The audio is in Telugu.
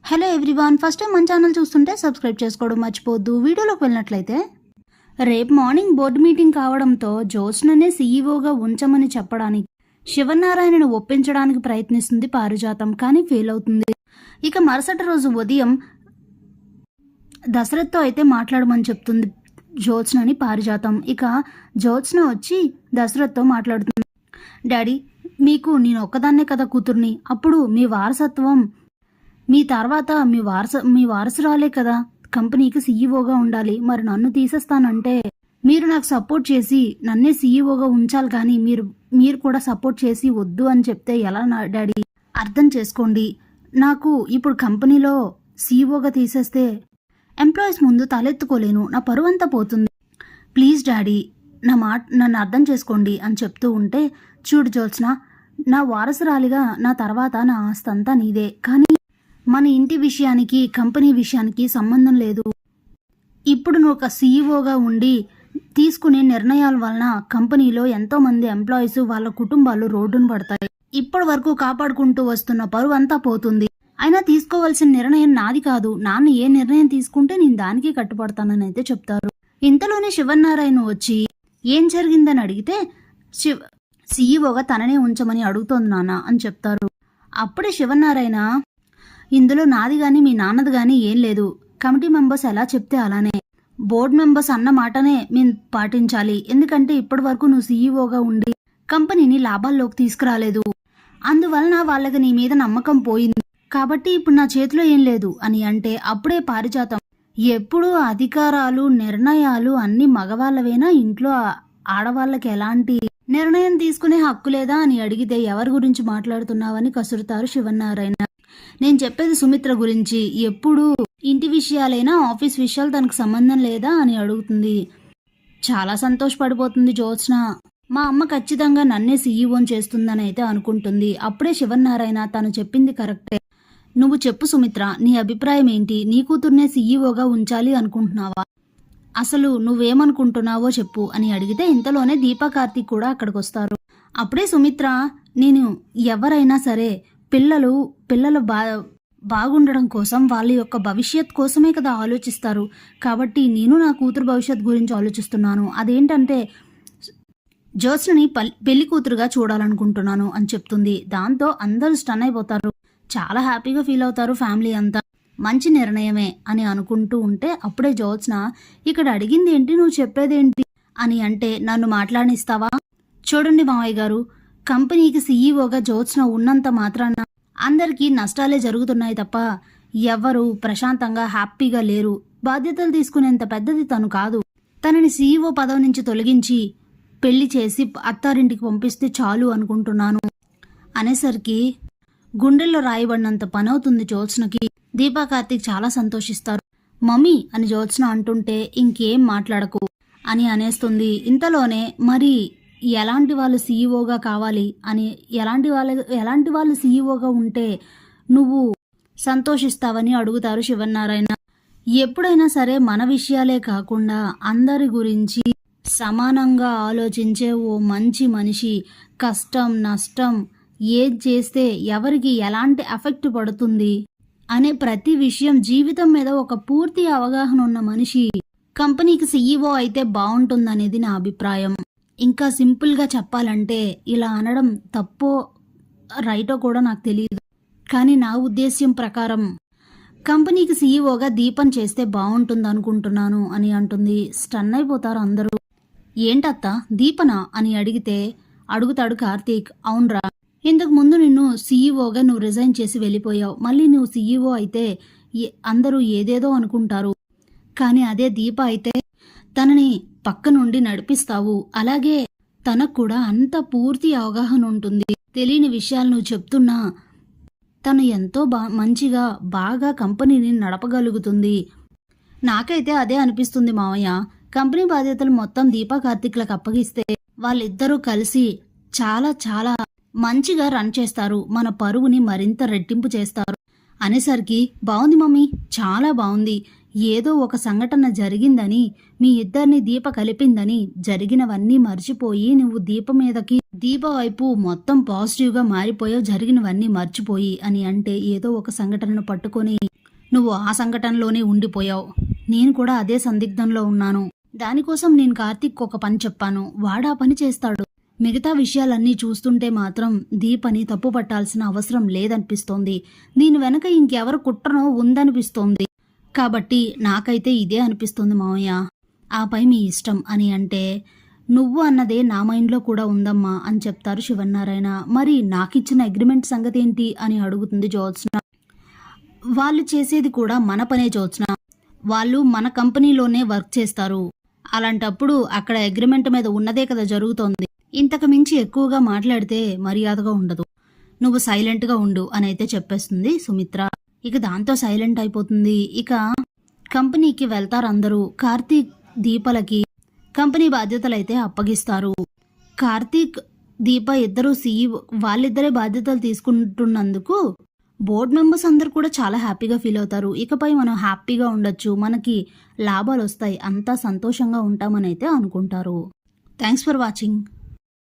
హలో ఎవ్రీవన్, ఫస్ట్ టైం మన ఛానల్ చూస్తుంటే సబ్స్క్రైబ్ చేసుకోవడం మర్చిపోవద్దు. వీడియోలోకి వెళ్ళినట్లయితే రేపు మార్నింగ్ బోర్డు మీటింగ్ కావడంతో జ్యోత్స్ననే సీఈఓగా ఉంచమని చెప్పడానికి శివనారాయణను ఒప్పించడానికి ప్రయత్నిస్తుంది పారిజాతం, కానీ ఫెయిల్ అవుతుంది. ఇక మరుసటి రోజు ఉదయం దశరథ్తో అయితే మాట్లాడమని చెప్తుంది జ్యోత్స్నని పారిజాతం. ఇక జ్యోత్స్న వచ్చి దశరథ్తో మాట్లాడుతుంది. డాడీ, మీకు నేను ఒక్కదాన్నే కదా కూతుర్ని, అప్పుడు మీ వారసత్వం మీ తర్వాత మీ వారసురాలే కదా కంపెనీకి సీఈఓగా ఉండాలి. మరి నన్ను తీసేస్తానంటే మీరు నాకు సపోర్ట్ చేసి నన్నే సీఈఓగా ఉంచాలి, కానీ మీరు కూడా సపోర్ట్ చేసి వద్దు అని చెప్తే ఎలా డాడీ? అర్థం చేసుకోండి, నాకు ఇప్పుడు కంపెనీలో సీఈఓగా తీసేస్తే ఎంప్లాయీస్ ముందు తలెత్తుకోలేను, నా పరువంతా పోతుంది. ప్లీజ్ డాడీ, నన్ను అర్థం చేసుకోండి అని చెప్తూ ఉంటే, చూడు జ్యోత్స్న, నా వారసురాలిగా నా తర్వాత నా ఆస్తి అంతా నీదే, కానీ మన ఇంటి విషయానికి కంపెనీ విషయానికి సంబంధం లేదు. ఇప్పుడు నువ్వు ఒక సీఈఓగా ఉండి తీసుకునే నిర్ణయాల వలన కంపెనీలో ఎంతోమంది ఎంప్లాయీస్ వాళ్ళ కుటుంబాలు రోడ్డును పడతాయి. ఇప్పటి వరకు కాపాడుకుంటూ వస్తున్న పరువు అంతా పోతుంది. అయినా తీసుకోవాల్సిన నిర్ణయం నాది కాదు, నాన్న ఏ నిర్ణయం తీసుకుంటే నేను దానికి కట్టుబడతానని అయితే చెప్తారు. ఇంతలోనే శివనారాయణ వచ్చి ఏం జరిగిందని అడిగితే సీఈఓగా తననే ఉంచమని అడుగుతోంది నాన్న అని చెప్తారు. అప్పుడే శివనారాయణ, ఇందులో నాది కానీ మీ నాన్నది కానీ ఏం లేదు, కమిటీ మెంబర్స్ ఎలా చెప్తే అలానే, బోర్డు మెంబర్స్ అన్న మాటనే మేము పాటించాలి. ఎందుకంటే ఇప్పటి వరకు నువ్వు సీఈఓగా ఉండి కంపెనీని లాభాల్లోకి తీసుకురాలేదు, అందువలన వాళ్ళకి నీ మీద నమ్మకం పోయింది, కాబట్టి ఇప్పుడు నా చేతిలో ఏం లేదు అని అంటే, అప్పుడే పారిజాతం, ఎప్పుడు అధికారాలు నిర్ణయాలు అన్ని మగవాళ్ళవేనా, ఇంట్లో ఆడవాళ్ళకి ఎలాంటి నిర్ణయం తీసుకునే హక్కు లేదా అని అడిగితే ఎవరి గురించి మాట్లాడుతున్నావని కసురుతారు శివనారాయణ. నేను చెప్పేది సుమిత్ర గురించి, ఎప్పుడు ఇంటి విషయాలైనా ఆఫీస్ విషయాలు తనకు సంబంధం లేదా అని అడుగుతుంది. చాలా సంతోషపడిపోతుంది జ్యోత్స్న, మా అమ్మ ఖచ్చితంగా నన్నే సీఈఓని చేస్తుందని అయితే అనుకుంటుంది. అప్పుడే శివనారాయణ, తను చెప్పింది కరెక్టే, నువ్వు చెప్పు సుమిత్ర, నీ అభిప్రాయం ఏంటి? నీ కూతుర్నే సీఈఓగా ఉంచాలి అనుకుంటున్నావా? అసలు నువ్వేమనుకుంటున్నావో చెప్పు అని అడిగితే, ఇంతలోనే దీపా కార్తీక్ కూడా అక్కడికి వస్తారు. అప్పుడే సుమిత్ర, నేను ఎవరైనా సరే పిల్లలు బాగుండడం కోసం, వాళ్ళ యొక్క భవిష్యత్ కోసమే కదా ఆలోచిస్తారు. కాబట్టి నేను నా కూతురు భవిష్యత్ గురించి ఆలోచిస్తున్నాను. అదేంటంటే జ్యోత్స్నని పెళ్లి కూతురుగా చూడాలనుకుంటున్నాను అని చెప్తుంది. దాంతో అందరూ స్టన్ అయిపోతారు, చాలా హ్యాపీగా ఫీల్ అవుతారు ఫ్యామిలీ అంతా. మంచి నిర్ణయమే అని అనుకుంటూ ఉంటే, అప్పుడే జ్యోత్స్న, ఇక్కడ అడిగింది ఏంటి, నువ్వు చెప్పేదేంటి అని అంటే, నన్ను మాట్లాడిస్తావా? చూడండి మావయ్య గారు, కంపెనీకి సీఈఓగా జ్యోత్స్న ఉన్నంత మాత్రాన అందరికీ నష్టాలే జరుగుతున్నాయి తప్ప ఎవ్వరూ ప్రశాంతంగా హ్యాపీగా లేరు. బాధ్యతలు తీసుకునేంత పెద్దది తను కాదు. తనని సీఈఓ పదవి నుంచి తొలగించి పెళ్లి చేసి అత్తారింటికి పంపిస్తే చాలు అనుకుంటున్నాను అనేసరికి గుండెల్లో రాయబడినంత పని అవుతుంది జ్యోత్స్నకి. దీపా కార్తీక్ చాలా సంతోషిస్తారు. మమ్మీ అని జ్యోత్స్న అంటుంటే, ఇంకేం మాట్లాడకు అని అనేస్తుంది. ఇంతలోనే మరి ఎలాంటి వాళ్ళు సీఈఓగా కావాలి అని, ఎలాంటి వాళ్ళు సీఈఓగా ఉంటే నువ్వు సంతోషిస్తావని అడుగుతారు శివనారాయణ. ఎప్పుడైనా సరే మన విషయాలే కాకుండా అందరి గురించి సమానంగా ఆలోచించే ఓ మంచి మనిషి, కష్టం నష్టం ఏది చేస్తే ఎవరికి ఎలాంటి ఎఫెక్ట్ పడుతుంది అనే ప్రతి విషయం, జీవితం మీద ఒక పూర్తి అవగాహన ఉన్న మనిషి కంపెనీకి సీఈఓ అయితే బాగుంటుందనేది నా అభిప్రాయం. ఇంకా సింపుల్గా చెప్పాలంటే, ఇలా అనడం తప్పో రైటో కూడా నాకు తెలియదు, కానీ నా ఉద్దేశ్యం ప్రకారం కంపెనీకి సీఈఓగా దీపం చేస్తే బాగుంటుంది అనుకుంటున్నాను అని అంటుంది. స్టన్ అయిపోతారు అందరూ. ఏంటత్తా దీపనా అని అడుగుతాడు కార్తీక్. అవునరా, ఇంతకు ముందు నిన్ను సీఈఓగా నువ్వు రిజైన్ చేసి వెళ్ళిపోయావు, మళ్ళీ నువ్వు సీఈఓ అయితే అందరూ ఏదేదో అనుకుంటారు, కానీ అదే దీప అయితే తనని పక్క నుండి నడిపిస్తావు, అలాగే తనకు కూడా అంత పూర్తి అవగాహన ఉంటుంది. తెలియని విషయాలు నువ్వు చెప్తున్నా తను ఎంతో మంచిగా బాగా కంపెనీని నడపగలుగుతుంది. నాకైతే అదే అనిపిస్తుంది మావయ్య. కంపెనీ బాధ్యతలు మొత్తం దీపా కార్తీక్లకు అప్పగిస్తే వాళ్ళిద్దరూ కలిసి చాలా చాలా మంచిగా రన్ చేస్తారు, మన పరువుని మరింత రెట్టింపు చేస్తారు అనేసరికి, బాగుంది మమ్మీ, చాలా బాగుంది, ఏదో ఒక సంఘటన జరిగిందని, మీ ఇద్దరిని దీప కలిపిందని, జరిగినవన్నీ మర్చిపోయి నువ్వు దీప వైపు మొత్తం పాజిటివ్గా మారిపోయావు, జరిగినవన్నీ మర్చిపోయి అని అంటే ఏదో ఒక సంఘటనను పట్టుకొని నువ్వు ఆ సంఘటనలోనే ఉండిపోయావు. నేను కూడా అదే సందిగ్ధంలో ఉన్నాను. దానికోసం నేను కార్తీక్ ఒక పని చెప్పాను, వాడా పని చేస్తాడు. మిగతా విషయాలన్నీ చూస్తుంటే మాత్రం దీపని తప్పు పట్టాల్సిన అవసరం లేదనిపిస్తోంది. దీని వెనక ఇంకెవరు కుట్రనో ఉందనిపిస్తోంది. కాబట్టి నాకైతే ఇదే అనిపిస్తుంది మావయ్య. ఆపై మీ ఇష్టం అని అంటే, నువ్వు అన్నదే నా మైండ్లో కూడా ఉందమ్మా అని చెప్తారు శివన్నారాయణ. మరి నాకిచ్చిన అగ్రిమెంట్ సంగతి ఏంటి అని అడుగుతుంది జ్యోత్స్న. వాళ్ళు చేసేది కూడా మన పనే జ్యోత్స్న. వాళ్ళు మన కంపెనీలోనే వర్క్ చేస్తారు. అలాంటప్పుడు అక్కడ అగ్రిమెంట్ మీద ఉన్నదే కదా జరుగుతోంది. ఇంతకు మించి ఎక్కువగా మాట్లాడితే మర్యాదగా ఉండదు. నువ్వు సైలెంట్గా ఉండు అని అయితే చెప్పేస్తుంది సుమిత్ర. ఇక దాంతో సైలెంట్ అయిపోతుంది. ఇక కంపెనీకి వెళ్తారు అందరూ. కార్తీక్ దీపలకి కంపెనీ బాధ్యతలైతే అప్పగిస్తారు. కార్తీక్ దీప ఇద్దరు CEO, వాళ్ళిద్దరే బాధ్యతలు తీసుకుంటున్నందుకు బోర్డ్ మెంబర్స్ అందరు కూడా చాలా హ్యాపీగా ఫీల్ అవుతారు. ఇకపై మనం హ్యాపీగా ఉండొచ్చు, మనకి లాభాలు వస్తాయి, అంతా సంతోషంగా ఉంటామని అయితే అనుకుంటారు. Thanks for watching.